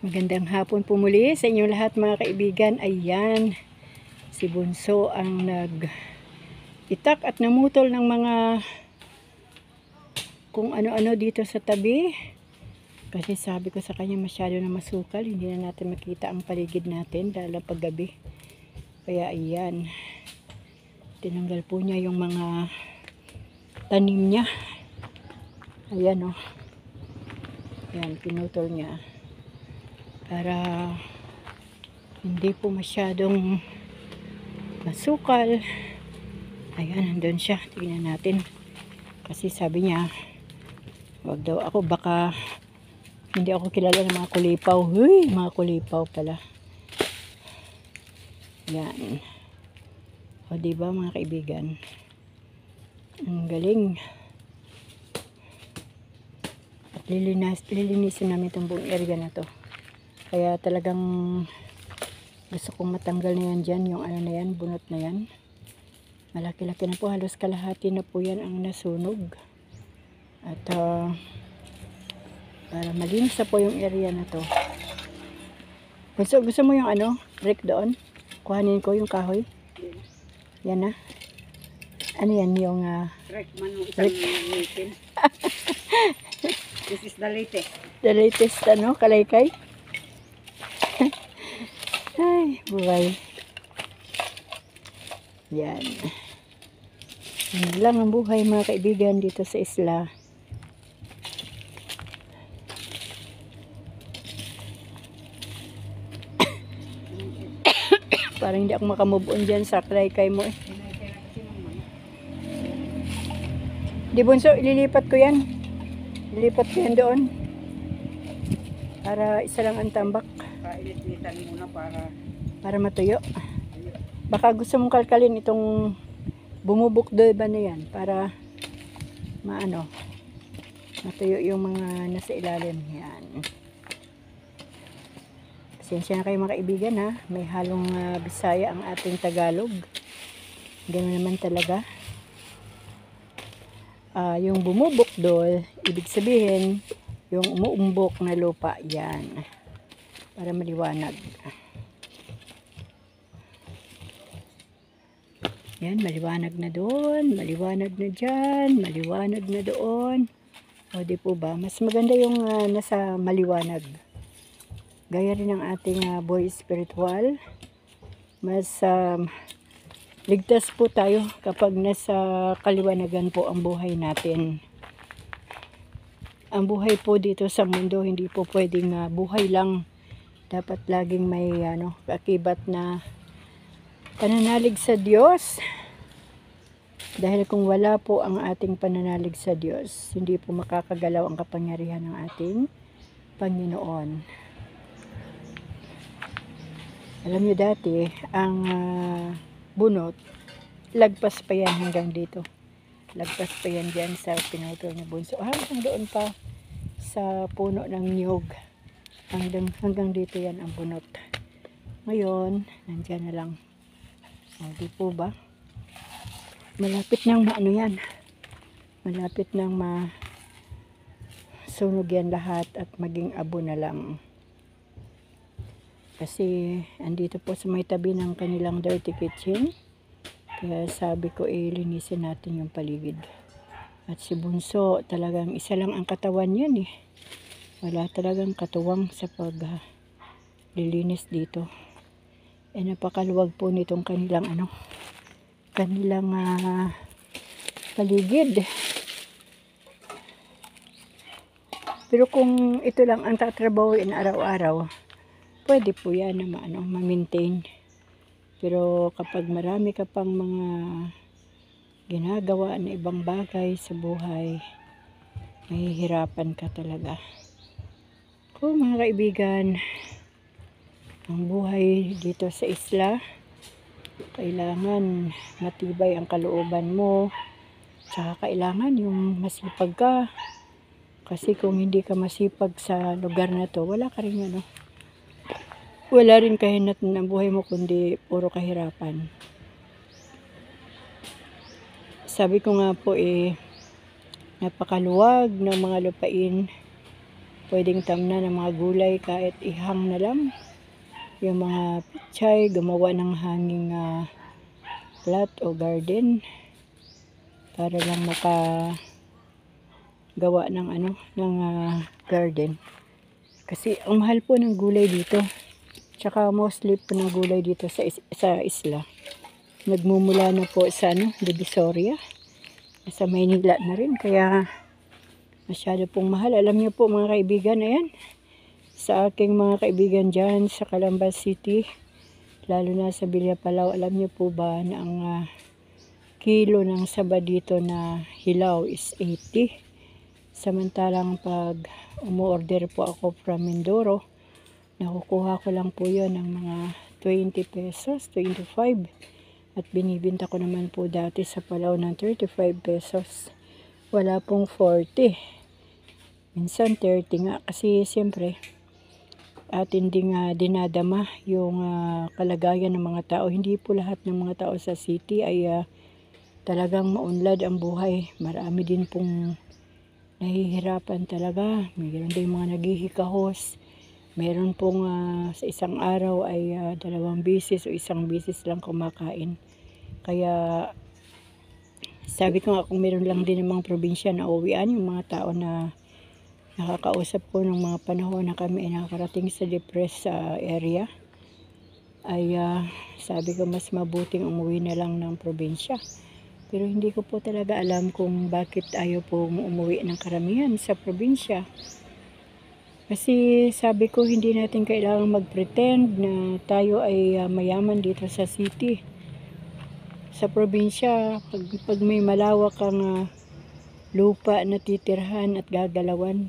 Magandang hapon po muli sa inyong lahat mga kaibigan. Ayan, si Bunso ang nag-itak at namutol ng mga kung ano-ano dito sa tabi. Kasi sabi ko sa kanya masyado na masukal, hindi na natin makita ang paligid natin lalo paggabi. Kaya ayan, tinanggal po niya yung mga tanim niya. Ayan o. Ayan, pinutol niya. Para hindi po masyadong masukal. Ayan, nandun siya. Tingnan natin. Kasi sabi niya, wag daw ako, baka hindi ako kilala ng mga kulipaw. Huy, mga kulipaw pala. Yan. O diba mga kaibigan? Ang galing. At lilinisin namin itong buong area na to. Kaya talagang gusto kong matanggal na yan dyan, yung ano na yan, bunot na yan. Malaki-laki na po, halos kalahati na po yan ang nasunog. At para malinis na po yung area na to. Gusto mo yung ano, brick doon? Kuhanin ko yung kahoy. Yan na. Ano yan yung Brick man yung isang meeting. This is the latest. The latest ano, kalaykay? Ay, buhay. Yan. Yan lang ang buhay mga kaibigan dito sa isla. Parang hindi ako makamove on dyan sa kalaykay mo eh. Di Bunso, ililipat ko yan. Ililipat ko yan doon. Para isa lang ang tambak. Kainit-initan muna Para matuyo. Baka gusto mong kalkalin itong bumubukdo ba na yan para matuyo yung mga nasa ilalim. Yan. Pasensya na kayo mga kaibigan ha. May halong Bisaya ang ating Tagalog. Ganoon naman talaga. Yung bumubukdo, ibig sabihin yung umuumbok na lupa. Yan. Para maliwanag. Yan, maliwanag na doon, maliwanag na dyan, maliwanag na doon. O di po ba? Mas maganda yung nasa maliwanag. Gaya rin ng ating buhay spiritual. Mas ligtas po tayo kapag nasa kaliwanagan po ang buhay natin. Ang buhay po dito sa mundo, hindi po pwedeng buhay lang. Dapat laging may kakibat na pananalig sa Diyos. Dahil kung wala po ang ating pananalig sa Diyos, hindi po makakagalaw ang kapangyarihan ng ating Panginoon. Alam niyo dati, ang bunot, lagpas pa yan hanggang dito. Lagpas pa yan dyan sa pinutol na Bunso. Hanggang doon pa sa puno ng niyog. Hanggang dito yan ang bunot. Ngayon, nandyan na lang. Di po ba? Malapit nang yan. Malapit nang masunog yan lahat at maging abo na lang. Kasi andito po sa may tabi ng kanilang dirty kitchen. Kaya sabi ko linisin natin yung paligid. At si Bunso talagang isa lang ang katawan yan eh. Wala talagang katuwang sa paglilinis dito. Napakaluwag po nitong kanilang paligid. Pero kung ito lang ang tatrabahuin araw-araw, pwede po yan na ma-maintain. Pero kapag marami ka pang mga ginagawa na ibang bagay sa buhay, mahihirapan ka talaga. Kung mga kaibigan, ang buhay dito sa isla, kailangan matibay ang kalooban mo, tsaka kailangan yung masipag ka. Kasi kung hindi ka masipag sa lugar na to, wala ka rin wala rin kahinatnan ng buhay mo kundi puro kahirapan. Sabi ko nga po napakaluwag ng mga lupain pwedeng tamnan ng mga gulay kahit ihang na lang. Yung mga pichay, gumawa ng hanging plot o garden para lang makagawa ng garden. Kasi ang mahal po ng gulay dito. Tsaka mostly po ng gulay dito sa isla. Nagmumula na po sa Divisoria. Sa Maynila na rin. Kaya masyado pong mahal. Alam niyo po mga kaibigan, ayan. Sa aking mga kaibigan dyan sa Calamba City, lalo na sa Villapalaw, alam niyo po ba na ang kilo ng saba dito na hilaw is 80. Samantalang pag umuorder po ako from Mindoro, nakukuha ko lang po yun ng mga 20 pesos, 25. At binibinta ko naman po dati sa Palaw ng 35 pesos. Wala pong 40. Minsan 30 nga. Kasi siyempre, atin ding dinadama yung kalagayan ng mga tao. Hindi po lahat ng mga tao sa city ay talagang maunlad ang buhay. Marami din pong nahihirapan talaga. Mayroon din mga naghihikahos. Meron pong sa isang araw ay 2 bisis o 1 bisis lang kumakain. Kaya sabi ko nga, kung meron lang din ng mga probinsya na uwian, yung mga tao na nakakausap ko ng mga panahon na kami ay nakarating sa depressed area, ay sabi ko mas mabuting umuwi na lang ng probinsya. Pero hindi ko po talaga alam kung bakit ayaw po umuwi ng karamihan sa probinsya. Kasi sabi ko, hindi natin kailangang mag-pretend na tayo ay mayaman dito sa city. Sa probinsya, pag may malawak kang lupa na titirhan at gagalawan,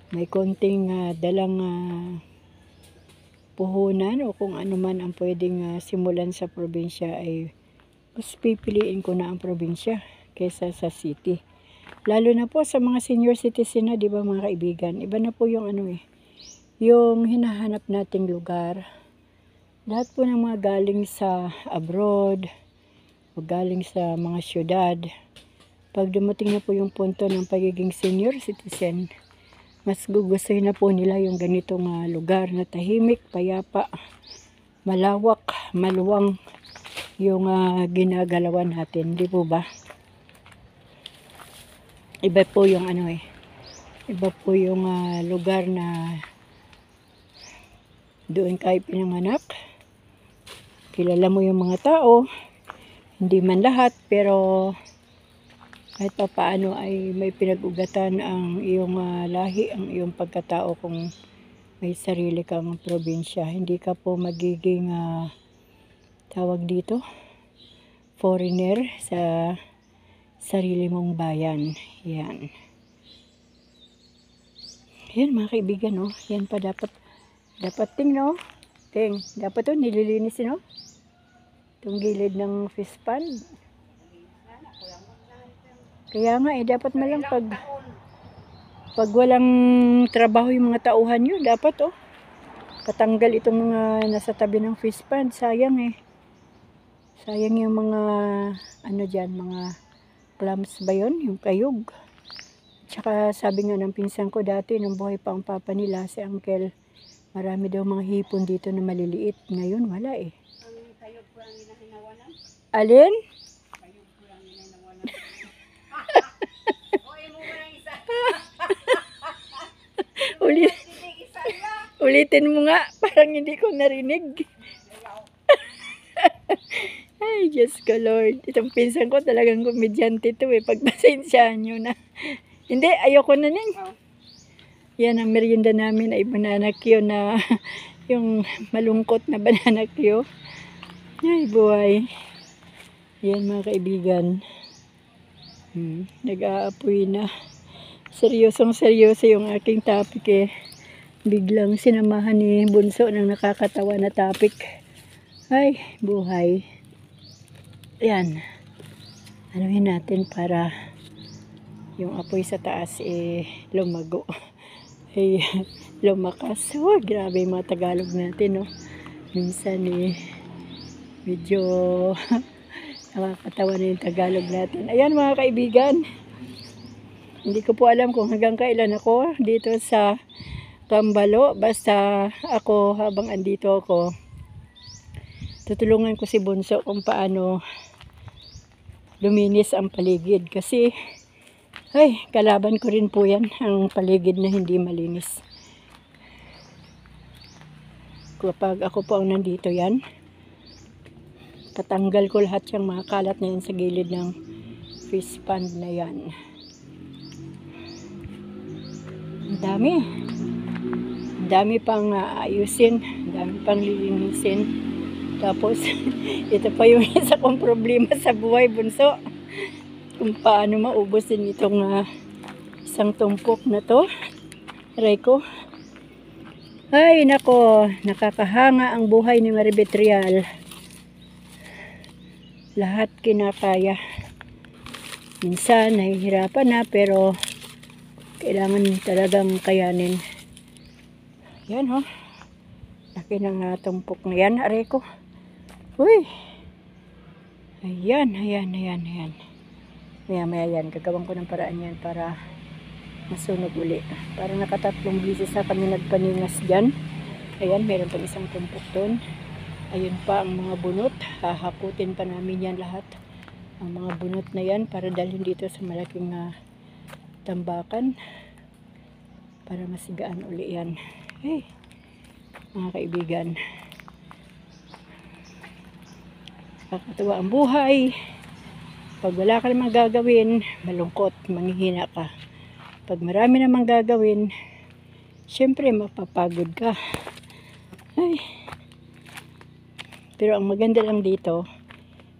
may konting dalang puhunan o kung ano man ang pwedeng simulan sa probinsya, ay mas pipiliin ko na ang probinsya kaysa sa city. Lalo na po sa mga senior citizen na, di ba mga kaibigan? Iba na po yung yung hinahanap nating lugar. Lahat po ng mga galing sa abroad o galing sa mga syudad, pag dumating na po yung punto ng pagiging senior citizen, mas gugustuhin na po nila yung ganitong lugar na tahimik, payapa, malawak, maluwang yung ginagalawan natin, di po ba? Iba po yung iba po yung lugar na doon kayo pinanganak. Kilala mo yung mga tao, hindi man lahat, pero kahit pa paano ay may pinag-ugatan ang iyong lahi, ang iyong pagkatao kung may sarili kang probinsya. Hindi ka po magiging tawag dito, foreigner sa sarili mong bayan. Yan. Yan mga kaibigan, no? Yan pa dapat ting, no? Ting, dapat to nililinis, no? Itong gilid ng fish pond. Kaya nga, dapat malang pag walang trabaho yung mga tauhan nyo, dapat, patanggal itong mga nasa tabi ng fish pond. Sayang, sayang yung mga, dyan, mga clams ba yun? Yung kayog. Tsaka sabi nga ng pinsan ko dati, nung buhay pa ang papa nila, si Uncle, marami daw mga hipon dito na maliliit. Ngayon, wala Ang kayog ko lang hinahinawanan. Alin? Kayog ko lang hinahinawanan. Oy, mo lang isa. Ulitin mo nga, parang hindi ko narinig. Ay, Diyos ko Lord. Itong pinsan ko talagang komedyante to Pagpasensyahan nyo na. Hindi, ayoko na ning. Yan ang merienda namin ay banana Q na yung malungkot na banana Q. Ay, buhay. Yan mga kaibigan. Nag-aapoy na. Seryosong seryoso yung aking topic Biglang sinamahan ni Bunso ng nakakatawa na topic. Ay, buhay. Yan. Anuhin natin para yung apoy sa taas lumago. Ay, lumakas. Grabe yung mga Tagalog natin, no? Minsan medyo nakakatawa na yung Tagalog natin. Ayan mga kaibigan. Hindi ko po alam kung hanggang kailan ako dito sa Kambalo. Basta ako, habang andito ako, tutulungan ko si Bunso kung paano luminis ang paligid. Kasi, ay, kalaban ko rin po yan, ang paligid na hindi malinis. Kapag ako po ang nandito yan, tatanggal ko lahat yung mga kalat na yan sa gilid ng fish pond na yan. Ang dami. Ang dami pang ayusin. Ang dami pang lilinisin. Tapos, ito pa yung isa kong problema sa buhay, Bunso. Kung paano maubos din itong isang tumpok na to. Aray ko. Ay, nako. Nakakahanga ang buhay ni Maribeth Rial. Lahat kinakaya. Minsan, nahihirapan na, pero kailangan talagang kayanin. Yan, ho. Laki ng tumpok na yan, aray ko. Uy. Ayan. Maya yan. Gagawin ko ng paraan yan para masunog uli. Para nakatatlong bisis na kami nagpaningas dyan. Ayan, meron pang isang tumpok doon. Ayun pa ang mga bunot. Hahakutin pa namin yan lahat. Ang mga bunot na yan para dalhin dito sa malaking tambakan. Para masigaan uli yan. Hey, mga kaibigan. Kakatuwa ang buhay. Pag wala ka namang gagawin, malungkot, manghihina ka. Pag marami namang gagawin, syempre mapapagod ka. Ay. Pero ang maganda lang dito,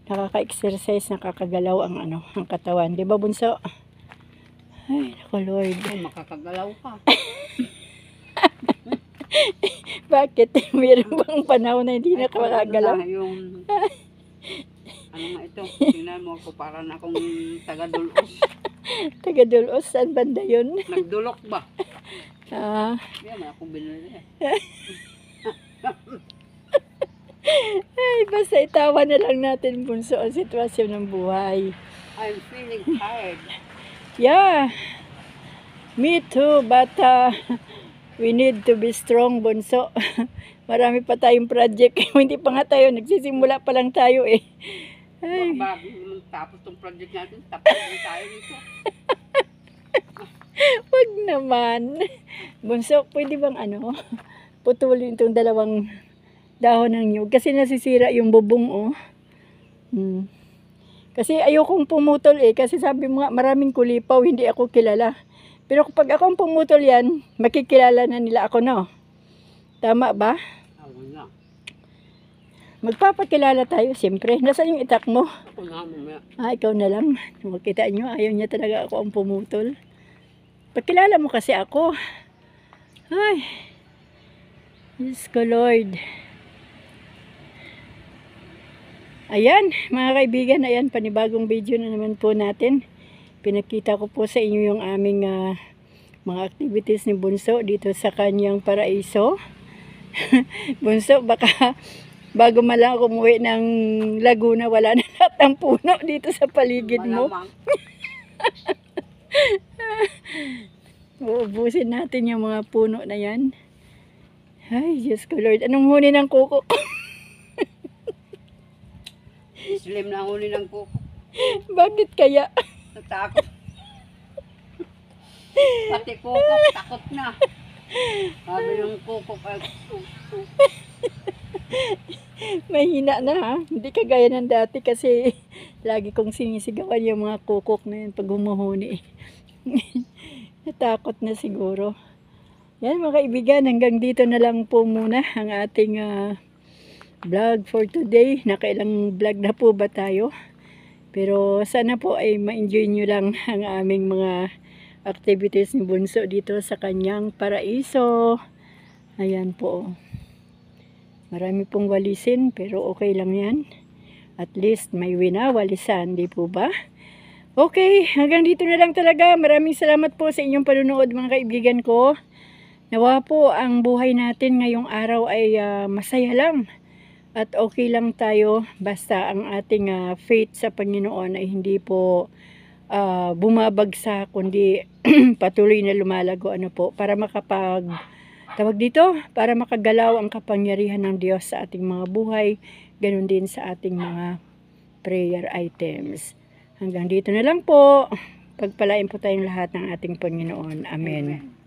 nakaka-exercise, nakakagalaw ang ang katawan. 'Di ba, Bunso? Ay, naku Lord. Ay, makakagalaw ka. Bakit? Mayroon bang panahon na hindi na makakagalaw? Yung, ano nga ito, tingnan mo ako, parang akong taga-dulos. Taga-Dulos, saan banda yun? Nagdulok ba? Yan, akong binili. Ay, basta itawa na lang natin, Bunso, ang sitwasyon ng buhay. I'm feeling tired. Yeah, me too, but we need to be strong, Bunso. Marami pa tayong project. Hindi pa nga tayo, nagsisimula pa lang tayo eh. Ay. Bago tapos tong project natin, tapos na tayo nito. Wag naman. Bunso, pwede bang putulin itong dalawang dahon ng nyug? Kasi nasisira yung bubong, oh. Kasi ayokong pumutol eh. Kasi sabi mo nga, maraming kulipaw, hindi ako kilala. Pero kapag akong pumutol yan, makikilala na nila ako, no? Tama ba? Ako na. Magpapakilala tayo, siyempre. Nasaan yung itak mo? Ako na, mamaya. Ikaw na lang. Makita nyo, ayaw niya talaga ako ang pumutol. Pakilala mo kasi ako. Ay. Diyos ko, Lord. Ayan, mga kaibigan, ayan, panibagong video na naman po natin. Pinakita ko po sa inyo yung aming mga activities ni Bunso dito sa kanyang paraiso. Bunso, baka bago malang ako umuwi ng Laguna, wala na lahat ng puno dito sa paligid mo. Malamang. Uubusin natin yung mga puno na yan. Ay, Diyos ko Lord. Anong huni ng kuko? Slim na ang huli ng kuko. Bakit kaya? Natakot. Pati kuko, takot na. Sabi ng kuko, Mahina na ha. Hindi kagaya ng dati kasi lagi kong sinisigawan yung mga kukok na yun pag humuhuni. Natakot na siguro. Yan mga kaibigan, hanggang dito na lang po muna ang ating vlog for today. Nakailang vlog na po ba tayo? Pero sana po ay ma-enjoy nyo lang ang aming mga activities ni Bunso dito sa kanyang paraiso. Ayan po. Marami pong walisin pero okay lang yan. At least may winawalisan, di po ba? Okay, hanggang dito na lang talaga. Maraming salamat po sa inyong panunood mga kaibigan ko. Nawa po ang buhay natin ngayong araw ay masaya lang. At okay lang tayo basta ang ating faith sa Panginoon ay hindi po bumabagsak, kundi patuloy na lumalago, ano po, para tawag dito, para makagalaw ang kapangyarihan ng Diyos sa ating mga buhay, ganun din sa ating mga prayer items. Hanggang dito na lang po. Pagpalain po tayong lahat ng ating Panginoon. Amen. Amen.